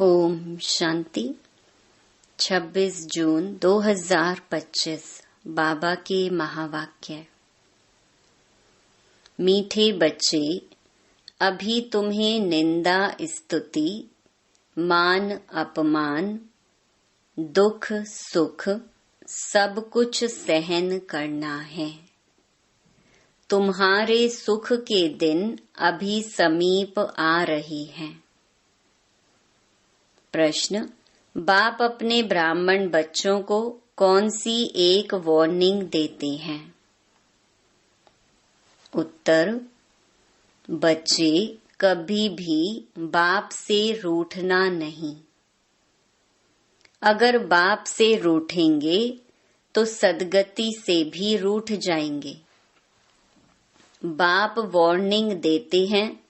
ओम शांति। 26 जून 2025 बाबा के महावाक्य। मीठे बच्चे, अभी तुम्हें निंदा स्तुति, मान अपमान, दुख सुख सब कुछ सहन करना है। तुम्हारे सुख के दिन अभी समीप आ रही हैं। प्रश्न, बाप अपने ब्राह्मण बच्चों को कौन सी एक वार्निंग देते हैं? उत्तर, बच्चे कभी भी बाप से रूठना नहीं। अगर बाप से रूठेंगे तो सदगति से भी रूठ जाएंगे। बाप वार्निंग देते हैं,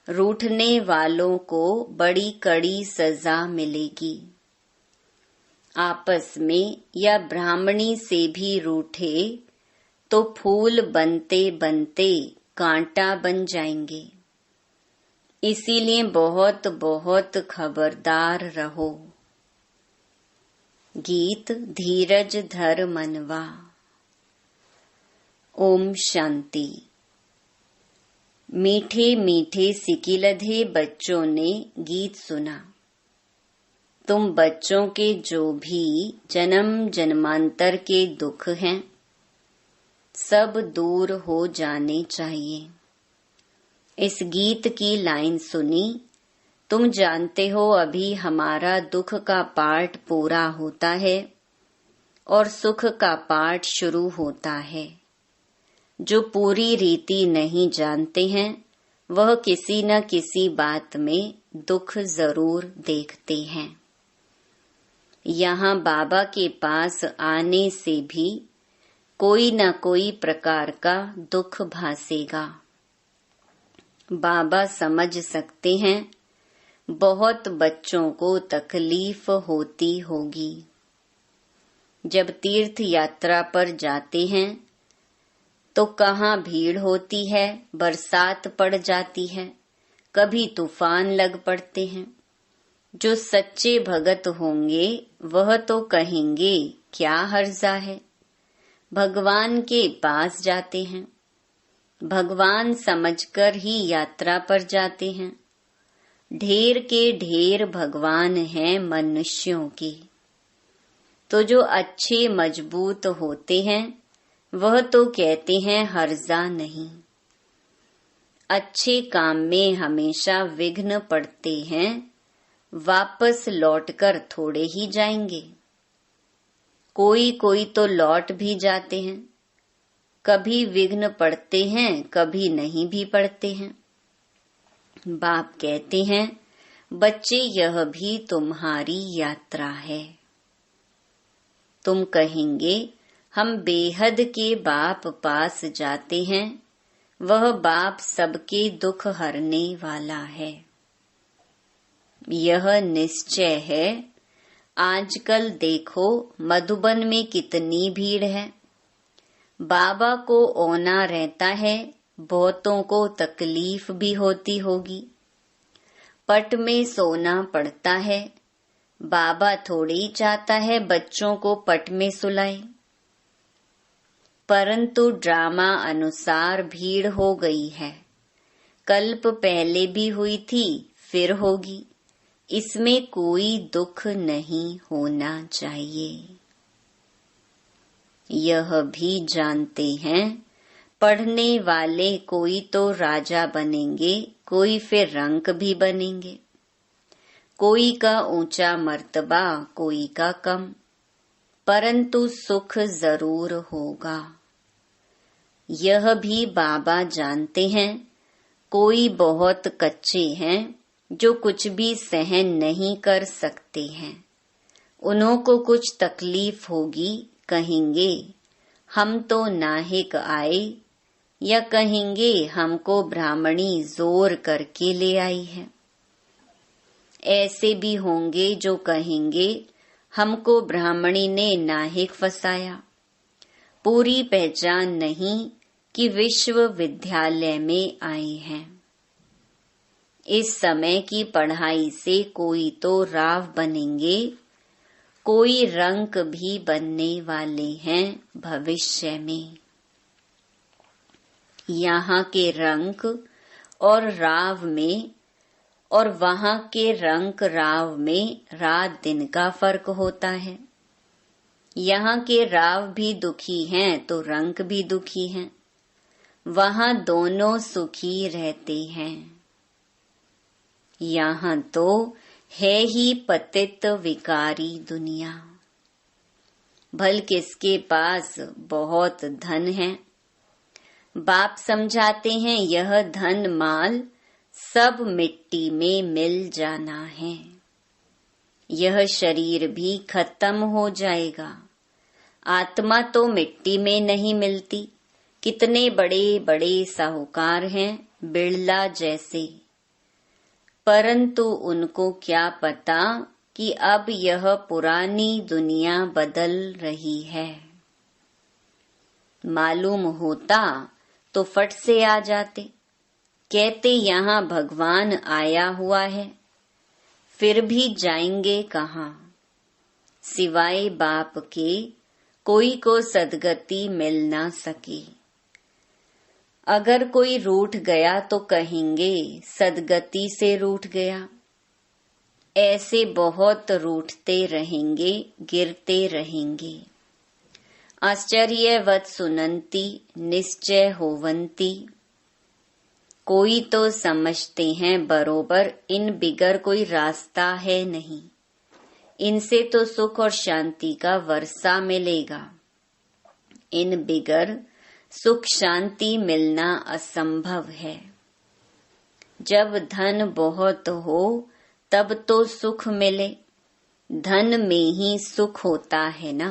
रूठने वालों को बड़ी कड़ी सजा मिलेगी। आपस में या ब्राह्मणी से भी रूठे तो फूल बनते बनते कांटा बन जाएंगे। इसीलिए बहुत बहुत खबरदार रहो। गीत धीरज धर मनवा। ओम शांति। मीठे मीठे सिकिलधे बच्चों ने गीत सुना। तुम बच्चों के जो भी जन्म जन्मांतर के दुख हैं, सब दूर हो जाने चाहिए। इस गीत की लाइन सुनी, तुम जानते हो अभी हमारा दुख का पाठ पूरा होता है और सुख का पाठ शुरू होता है। जो पूरी रीति नहीं जानते हैं, वह किसी न किसी बात में दुख जरूर देखते हैं। यहाँ बाबा के पास आने से भी कोई न कोई प्रकार का दुख भासेगा। बाबा समझ सकते हैं, बहुत बच्चों को तकलीफ होती होगी। जब तीर्थ यात्रा पर जाते हैं तो कहाँ भीड़ होती है, बरसात पड़ जाती है, कभी तूफान लग पड़ते हैं। जो सच्चे भगत होंगे वह तो कहेंगे क्या हर्जा है, भगवान के पास जाते हैं। भगवान समझकर ही यात्रा पर जाते हैं। ढेर के ढेर भगवान हैं मनुष्यों के। तो जो अच्छे मजबूत होते हैं वह तो कहते हैं हर्जा नहीं। अच्छे काम में हमेशा विघ्न पड़ते हैं, वापस लौटकर थोड़े ही जाएंगे। कोई कोई तो लौट भी जाते हैं। कभी विघ्न पड़ते हैं, कभी नहीं भी पड़ते हैं। बाप कहते हैं, बच्चे यह भी तुम्हारी यात्रा है। तुम कहेंगे हम बेहद के बाप पास जाते हैं, वह बाप सबके दुख हरने वाला है। यह निश्चय है। आजकल देखो मधुबन में कितनी भीड़ है। बाबा को औना रहता है, बहुतों को तकलीफ भी होती होगी। पट में सोना पड़ता है। बाबा थोड़ी ही चाहता है बच्चों को पट में सुलाए। परंतु ड्रामा अनुसार भीड़ हो गई है। कल्प पहले भी हुई थी, फिर होगी। इसमें कोई दुख नहीं होना चाहिए। यह भी जानते हैं, पढ़ने वाले कोई तो राजा बनेंगे, कोई फिर रंक भी बनेंगे। कोई का ऊंचा मर्तबा, कोई का कम, परंतु सुख जरूर होगा। यह भी बाबा जानते हैं। कोई बहुत कच्चे हैं जो कुछ भी सहन नहीं कर सकते हैं। उन्हों को कुछ तकलीफ होगी, कहेंगे हम तो नाहिक आए, या कहेंगे हमको ब्राह्मणी जोर करके ले आई है। ऐसे भी होंगे जो कहेंगे हमको ब्राह्मणी ने नाहिक फसाया। पूरी पहचान नहीं कि विश्वविद्यालय में आए हैं। इस समय की पढ़ाई से कोई तो राव बनेंगे, कोई रंक भी बनने वाले हैं भविष्य में। यहाँ के रंक और राव में और वहाँ के रंक राव में रात दिन का फर्क होता है। यहाँ के राव भी दुखी हैं तो रंक भी दुखी हैं, वहाँ दोनों सुखी रहते हैं। यहाँ तो है ही पतित विकारी दुनिया। भल किसके पास बहुत धन है, बाप समझाते हैं यह धन माल सब मिट्टी में मिल जाना है। यह शरीर भी खत्म हो जाएगा। आत्मा तो मिट्टी में नहीं मिलती। कितने बड़े बड़े साहूकार हैं बिड़ला जैसे, परंतु उनको क्या पता कि अब यह पुरानी दुनिया बदल रही है। मालूम होता तो फट से आ जाते, कहते यहाँ भगवान आया हुआ है। फिर भी जाएंगे कहाँ, सिवाय बाप के कोई को सदगति मिल ना सके। अगर कोई रूठ गया तो कहेंगे सदगति से रूठ गया। ऐसे बहुत रूठते रहेंगे, गिरते रहेंगे। आश्चर्यवत सुनंती निश्चय होवंती। कोई तो समझते हैं बरोबर इन बिगर कोई रास्ता है नहीं, इनसे तो सुख और शांति का वर्षा मिलेगा। इन बिगर सुख शांति मिलना असंभव है। जब धन बहुत हो तब तो सुख मिले, धन में ही सुख होता है ना।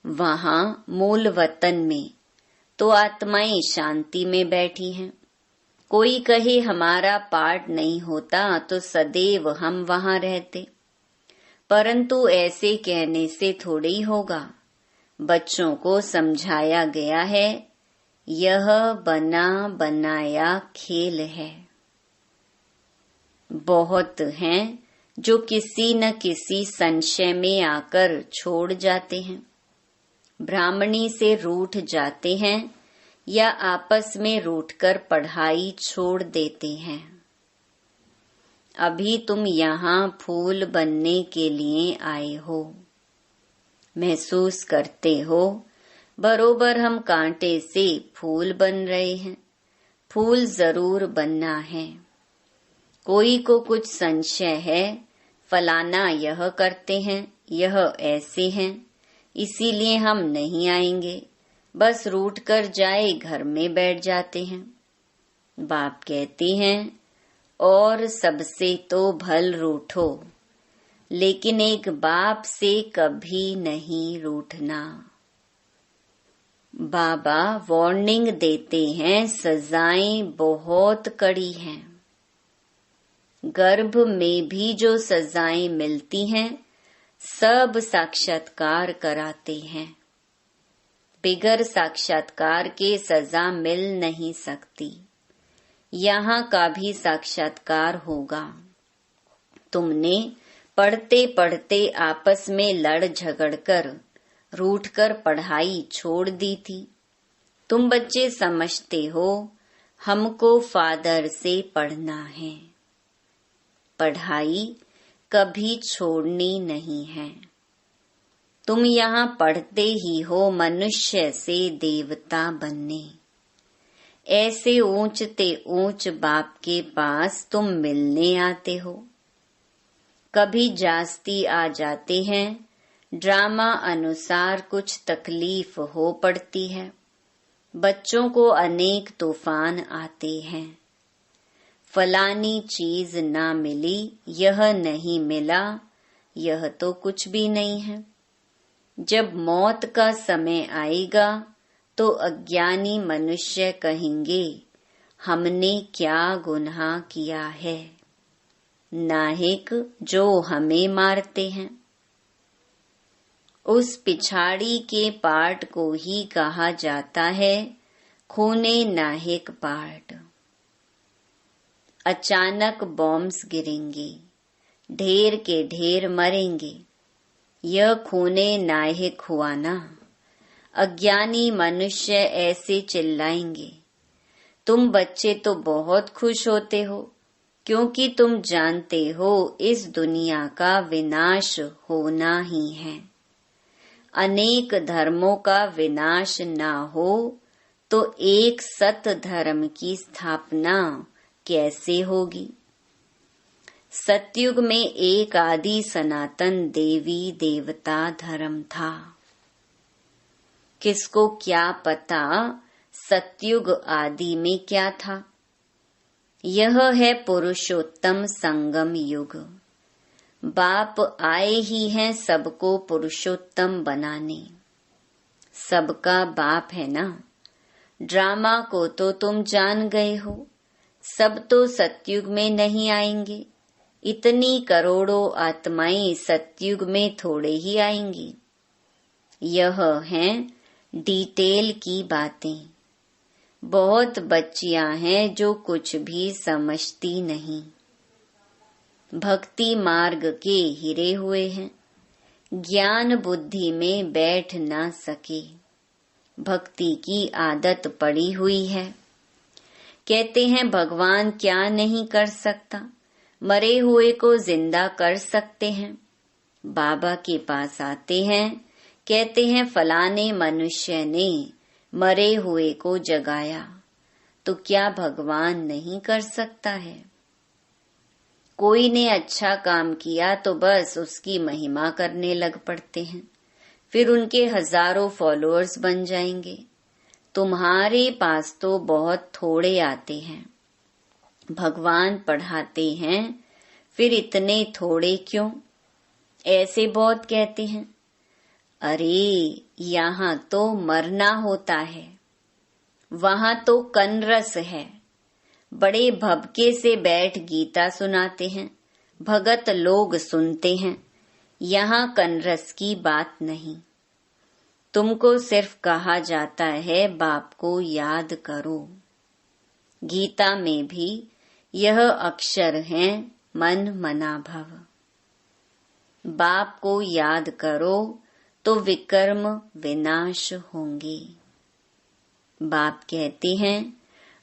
वहाँ मूल वतन में तो आत्माएं शांति में बैठी हैं। कोई कहे हमारा पाठ नहीं होता तो सदैव हम वहाँ रहते, परंतु ऐसे कहने से थोड़े ही होगा। बच्चों को समझाया गया है यह बना बनाया खेल है। बहुत हैं जो किसी न किसी संशय में आकर छोड़ जाते हैं, ब्राह्मणी से रूठ जाते हैं या आपस में रूठकर पढ़ाई छोड़ देते हैं। अभी तुम यहाँ फूल बनने के लिए आए हो, महसूस करते हो बरोबर हम कांटे से फूल बन रहे हैं। फूल जरूर बनना है। कोई को कुछ संशय है, फलाना यह करते हैं, यह ऐसे हैं, इसीलिए हम नहीं आएंगे, बस रूठ कर जाए घर में बैठ जाते हैं। बाप कहते हैं और सबसे तो भल रूठो, लेकिन एक बाप से कभी नहीं रूठना। बाबा वार्निंग देते हैं सजाएं बहुत कड़ी हैं। गर्भ में भी जो सजाएं मिलती हैं सब साक्षात्कार कराते हैं। बिगर साक्षात्कार के सजा मिल नहीं सकती। यहाँ का भी साक्षात्कार होगा। तुमने पढ़ते पढ़ते आपस में लड़ झगड़ कर रूठ कर पढ़ाई छोड़ दी थी। तुम बच्चे समझते हो हमको फादर से पढ़ना है। पढ़ाई कभी छोड़नी नहीं है। तुम यहाँ पढ़ते ही हो मनुष्य से देवता बनने। ऐसे ऊंचते ऊंच बाप के पास तुम मिलने आते हो। कभी जास्ती आ जाते हैं, ड्रामा अनुसार कुछ तकलीफ हो पड़ती है। बच्चों को अनेक तूफान आते हैं। फलानी चीज ना मिली, यह नहीं मिला, यह तो कुछ भी नहीं है। जब मौत का समय आएगा तो अज्ञानी मनुष्य कहेंगे हमने क्या गुनाह किया है, नाहिक जो हमें मारते हैं। उस पिछाड़ी के पाठ को ही कहा जाता है खूने नाहिक पाठ। अचानक बॉम्ब्स गिरेंगे, ढेर के ढेर मरेंगे, यह खूने नाहिक हुआ ना। अज्ञानी मनुष्य ऐसे चिल्लाएंगे। तुम बच्चे तो बहुत खुश होते हो, क्योंकि तुम जानते हो इस दुनिया का विनाश होना ही है। अनेक धर्मों का विनाश ना हो तो एक सत धर्म की स्थापना कैसे होगी। सतयुग में एक आदि सनातन देवी देवता धर्म था। किसको क्या पता सतयुग आदि में क्या था। यह है पुरुषोत्तम संगम युग। बाप आए ही हैं सबको पुरुषोत्तम बनाने। सबका बाप है ना। ड्रामा को तो तुम जान गए हो। सब तो सतयुग में नहीं आएंगे। इतनी करोड़ों आत्माएं सतयुग में थोड़े ही आएंगी। यह हैं डिटेल की बातें। बहुत बच्चियां हैं जो कुछ भी समझती नहीं। भक्ति मार्ग के हिरे हुए हैं, ज्ञान बुद्धि में बैठ ना सके। भक्ति की आदत पड़ी हुई है। कहते हैं भगवान क्या नहीं कर सकता, मरे हुए को जिंदा कर सकते हैं। बाबा के पास आते हैं, कहते हैं फलाने मनुष्य ने मरे हुए को जगाया, तो क्या भगवान नहीं कर सकता है। कोई ने अच्छा काम किया तो बस उसकी महिमा करने लग पड़ते हैं, फिर उनके हजारों फॉलोअर्स बन जाएंगे। तुम्हारे पास तो बहुत थोड़े आते हैं। भगवान पढ़ाते हैं, फिर इतने थोड़े क्यों। ऐसे बहुत कहते हैं, अरे यहाँ तो मरना होता है, वहां तो कनरस है। बड़े भभके से बैठ गीता सुनाते हैं, भगत लोग सुनते हैं। यहाँ कनरस की बात नहीं। तुमको सिर्फ कहा जाता है बाप को याद करो। गीता में भी यह अक्षर हैं मन मना भव। बाप को याद करो तो विकर्म विनाश होंगे। बाप कहते हैं,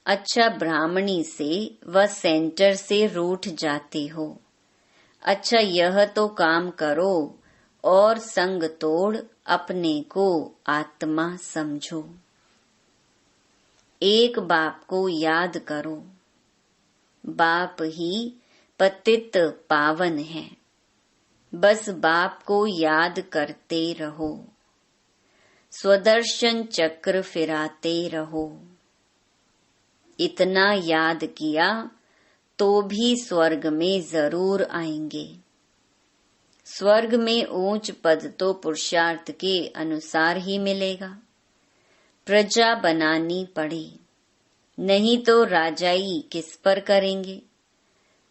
अच्छा ब्राह्मणी से व सेंटर से रूठ जाते हो। अच्छा यह तो काम करो और संग तोड़ अपने को आत्मा समझो। एक बाप को याद करो। बाप ही पतित पावन है। बस बाप को याद करते रहो। स्वदर्शन चक्र फिराते रहो। इतना याद किया तो भी स्वर्ग में जरूर आएंगे। स्वर्ग में ऊंच पद तो पुरुषार्थ के अनुसार ही मिलेगा। प्रजा बनानी पड़े, नहीं तो राजाई किस पर करेंगे।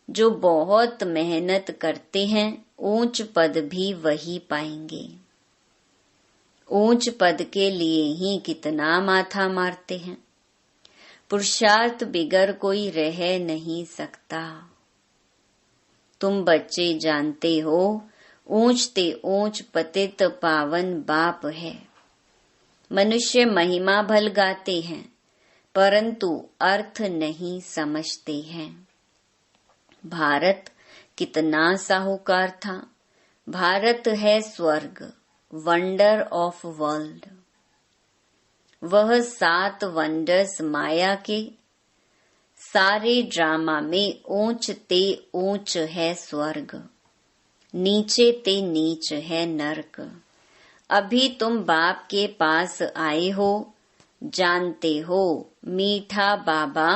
जो बहुत मेहनत करते हैं ऊंच पद भी वही पाएंगे। ऊंच पद के लिए ही कितना माथा मारते हैं। पुरुषार्थ बिगर कोई रह नहीं सकता। तुम बच्चे जानते हो ऊंच ते ऊंच पतित पावन बाप है। मनुष्य महिमा भल गाते हैं परंतु अर्थ नहीं समझते हैं। भारत कितना साहूकार था। भारत है स्वर्ग, वंडर ऑफ वर्ल्ड। वह 7 वंडर्स माया के। सारे ड्रामा में ऊंच ते ऊंच है स्वर्ग, नीचे ते नीच है नरक। अभी तुम बाप के पास आए हो, जानते हो मीठा बाबा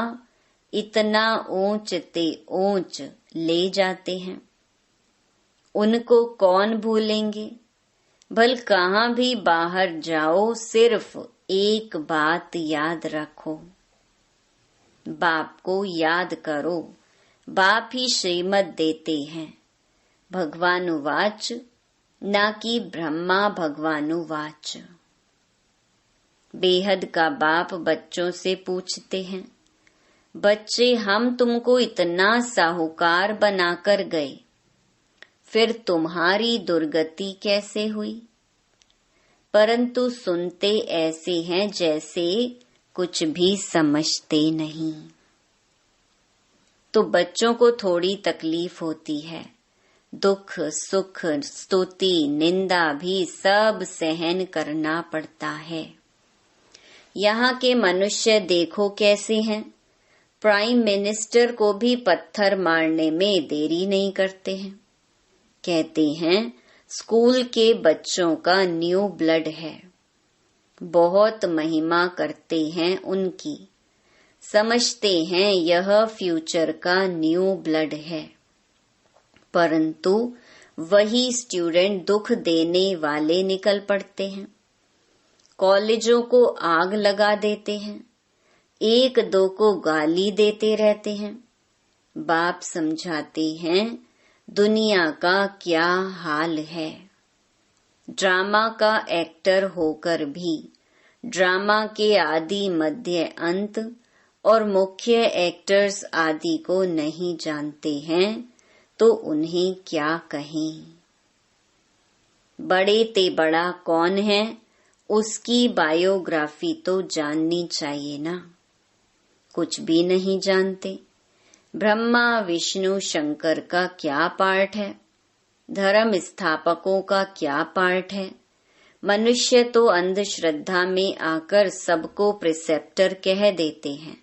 इतना ऊंच ते ऊंच ले जाते हैं। उनको कौन भूलेंगे। भल कहाँ भी बाहर जाओ सिर्फ एक बात याद रखो, बाप को याद करो। बाप ही श्रीमत देते हैं। भगवानुवाच ना कि ब्रह्मा भगवानुवाच। बेहद का बाप बच्चों से पूछते हैं, बच्चे, हम तुमको इतना साहूकार बनाकर गए, फिर तुम्हारी दुर्गति कैसे हुई? परंतु सुनते ऐसे हैं जैसे कुछ भी समझते नहीं। तो बच्चों को थोड़ी तकलीफ होती है, दुख सुख स्तुति निंदा भी सब सहन करना पड़ता है। यहाँ के मनुष्य देखो कैसे हैं, प्राइम मिनिस्टर को भी पत्थर मारने में देरी नहीं करते हैं। कहते हैं स्कूल के बच्चों का न्यू ब्लड है, बहुत महिमा करते हैं उनकी, समझते हैं यह फ्यूचर का न्यू ब्लड है। परंतु वही स्टूडेंट दुख देने वाले निकल पड़ते हैं, कॉलेजों को आग लगा देते हैं, एक दो को गाली देते रहते हैं। बाप समझाते हैं दुनिया का क्या हाल है। ड्रामा का एक्टर होकर भी ड्रामा के आदि मध्य अंत और मुख्य एक्टर्स आदि को नहीं जानते हैं तो उन्हें क्या कहें। बड़े ते बड़ा कौन है, उसकी बायोग्राफी तो जाननी चाहिए ना, कुछ भी नहीं जानते। ब्रह्मा विष्णु शंकर का क्या पार्ट है, धर्म स्थापकों का क्या पार्ट है। मनुष्य तो अंधश्रद्धा में आकर सबको प्रिसेप्टर कह देते हैं।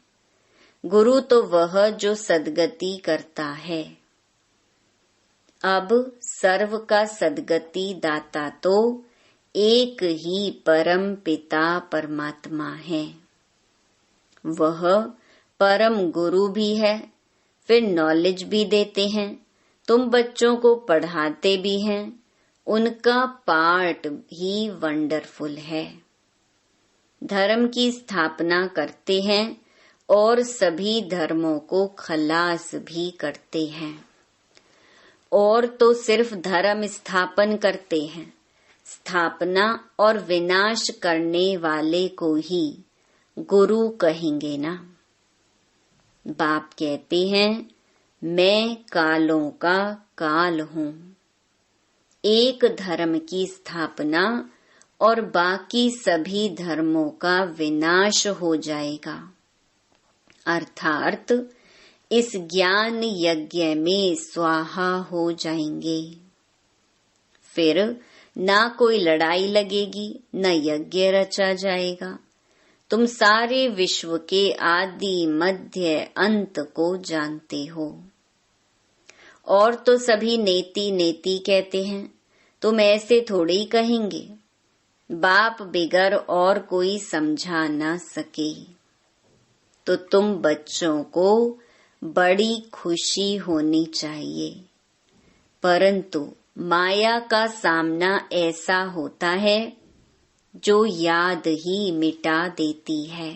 गुरु तो वह जो सद्गति करता है। अब सर्व का सद्गति दाता तो एक ही परम पिता परमात्मा है। वह परम गुरु भी है, फिर नॉलेज भी देते हैं, तुम बच्चों को पढ़ाते भी हैं। उनका पार्ट ही वंडरफुल है। धर्म की स्थापना करते हैं और सभी धर्मों को खलास भी करते हैं। और तो सिर्फ धर्म स्थापन करते हैं, स्थापना और विनाश करने वाले को ही गुरु कहेंगे ना। बाप कहते हैं मैं कालों का काल हूँ। एक धर्म की स्थापना और बाकी सभी धर्मों का विनाश हो जाएगा, अर्थात इस ज्ञान यज्ञ में स्वाहा हो जाएंगे। फिर ना कोई लड़ाई लगेगी, न यज्ञ रचा जाएगा। तुम सारे विश्व के आदि मध्य अंत को जानते हो। और तो सभी नेति नेति कहते हैं, तुम ऐसे थोड़े ही कहेंगे। बाप बिगर और कोई समझा ना सके तो तुम बच्चों को बड़ी खुशी होनी चाहिए। परंतु माया का सामना ऐसा होता है जो याद ही मिटा देती है।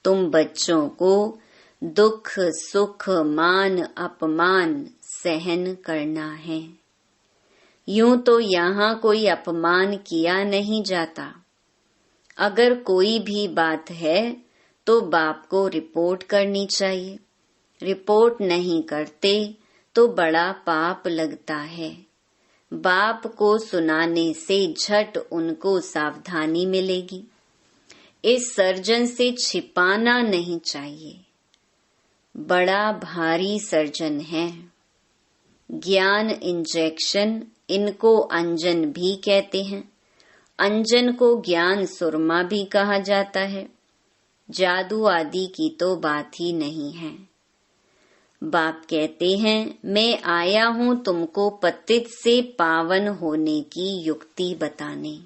तुम बच्चों को दुख सुख मान अपमान सहन करना है। यूं तो यहाँ कोई अपमान किया नहीं जाता। अगर कोई भी बात है तो बाप को रिपोर्ट करनी चाहिए। रिपोर्ट नहीं करते तो बड़ा पाप लगता है। बाप को सुनाने से झट उनको सावधानी मिलेगी। इस सर्जन से छिपाना नहीं चाहिए। बड़ा भारी सर्जन है। ज्ञान इंजेक्शन, इनको अंजन भी कहते हैं। अंजन को ज्ञान सुरमा भी कहा जाता है। जादू आदि की तो बात ही नहीं है। बाप कहते हैं मैं आया हूँ तुमको पतित से पावन होने की युक्ति बताने।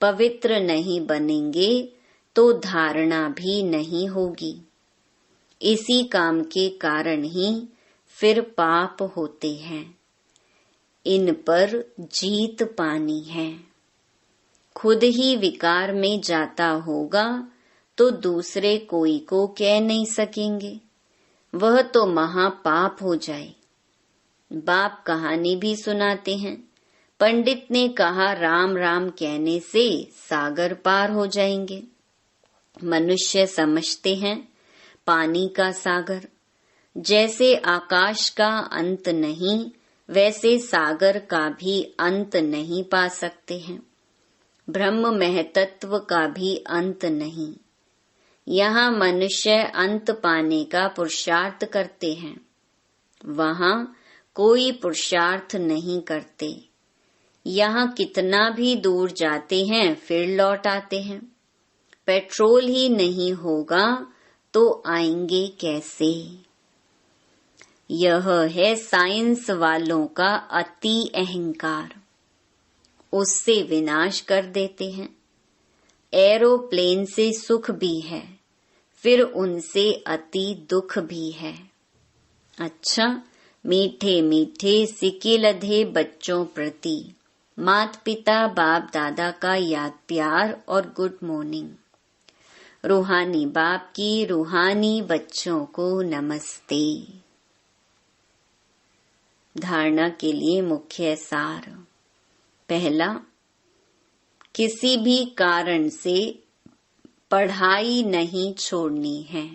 पवित्र नहीं बनेंगे तो धारणा भी नहीं होगी। इसी काम के कारण ही फिर पाप होते हैं। इन पर जीत पानी है। खुद ही विकार में जाता होगा तो दूसरे कोई को कह नहीं सकेंगे, वह तो महापाप हो जाए। बाप कहानी भी सुनाते हैं। पंडित ने कहा राम राम कहने से सागर पार हो जाएंगे। मनुष्य समझते हैं पानी का सागर। जैसे आकाश का अंत नहीं, वैसे सागर का भी अंत नहीं पा सकते हैं। ब्रह्म महतत्व का भी अंत नहीं। यहाँ मनुष्य अंत पाने का पुरुषार्थ करते हैं, वहाँ कोई पुरुषार्थ नहीं करते। यहाँ कितना भी दूर जाते हैं फिर लौट आते हैं। पेट्रोल ही नहीं होगा तो आएंगे कैसे? यह है साइंस वालों का अति अहंकार, उससे विनाश कर देते हैं। एरोप्लेन से सुख भी है, फिर उनसे अति दुख भी है। अच्छा, मीठे मीठे सिके लधे बच्चों प्रति माता पिता बाप दादा का याद प्यार और गुड मॉर्निंग। रूहानी बाप की रूहानी बच्चों को नमस्ते। धारणा के लिए मुख्य सार। पहला, किसी भी कारण से पढ़ाई नहीं छोड़नी है।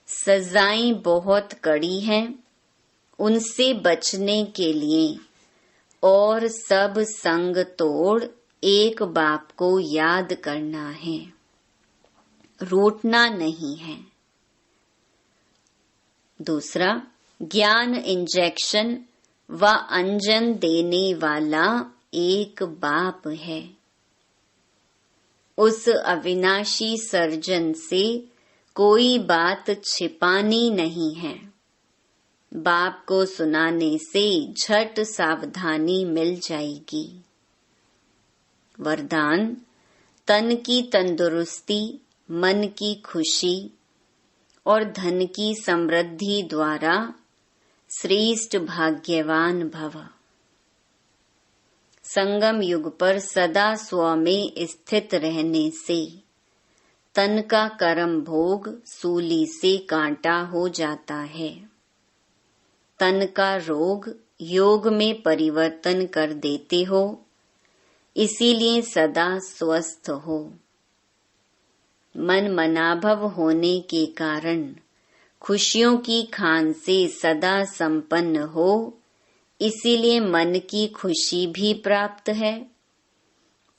सजाएं बहुत कड़ी हैं, उनसे बचने के लिए और सब संग तोड़ एक बाप को याद करना है, रूठना नहीं है। दूसरा, ज्ञान इंजेक्शन व अंजन देने वाला एक बाप है। उस अविनाशी सर्जन से कोई बात छिपानी नहीं है। बाप को सुनाने से झट सावधानी मिल जाएगी। वरदान, तन की तंदुरुस्ती, मन की खुशी और धन की समृद्धि द्वारा श्रेष्ठ भाग्यवान भव। संगम युग पर सदा स्व में स्थित रहने से तन का कर्म भोग सूली से कांटा हो जाता है। तन का रोग योग में परिवर्तन कर देते हो, इसीलिए सदा स्वस्थ हो। मन मनाभव होने के कारण खुशियों की खान से सदा संपन्न हो, इसीलिए मन की खुशी भी प्राप्त है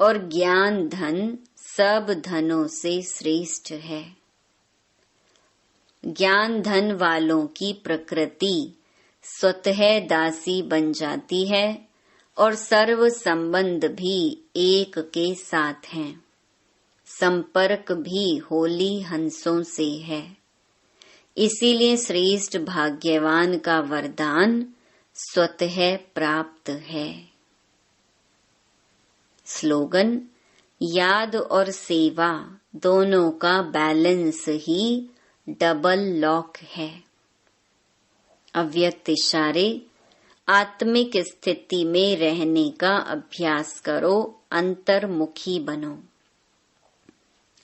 और ज्ञान धन सब धनों से श्रेष्ठ है। ज्ञान धन वालों की प्रकृति स्वतः दासी बन जाती है और सर्व संबंध भी एक के साथ हैं। संपर्क भी होली हंसों से है। इसीलिए श्रेष्ठ भाग्यवान का वरदान स्वतः प्राप्त है। स्लोगन, याद और सेवा दोनों का बैलेंस ही डबल लॉक है। अव्यक्त इशारे, आत्मिक स्थिति में रहने का अभ्यास करो, अंतर्मुखी बनो।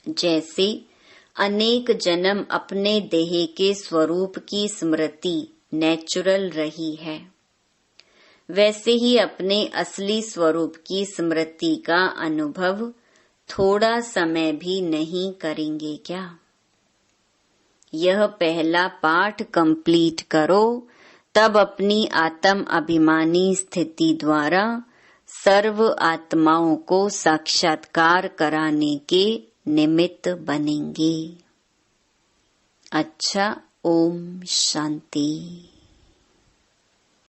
जैसे अनेक जन्म अपने देह के स्वरूप की स्मृति नेचुरल रही है, वैसे ही अपने असली स्वरूप की स्मृति का अनुभव थोड़ा समय भी नहीं करेंगे क्या? यह पहला पाठ कंप्लीट करो, तब अपनी आत्म अभिमानी स्थिति द्वारा सर्व आत्माओं को साक्षात्कार कराने के निमित्त बनेंगे। अच्छा, ओम शांति।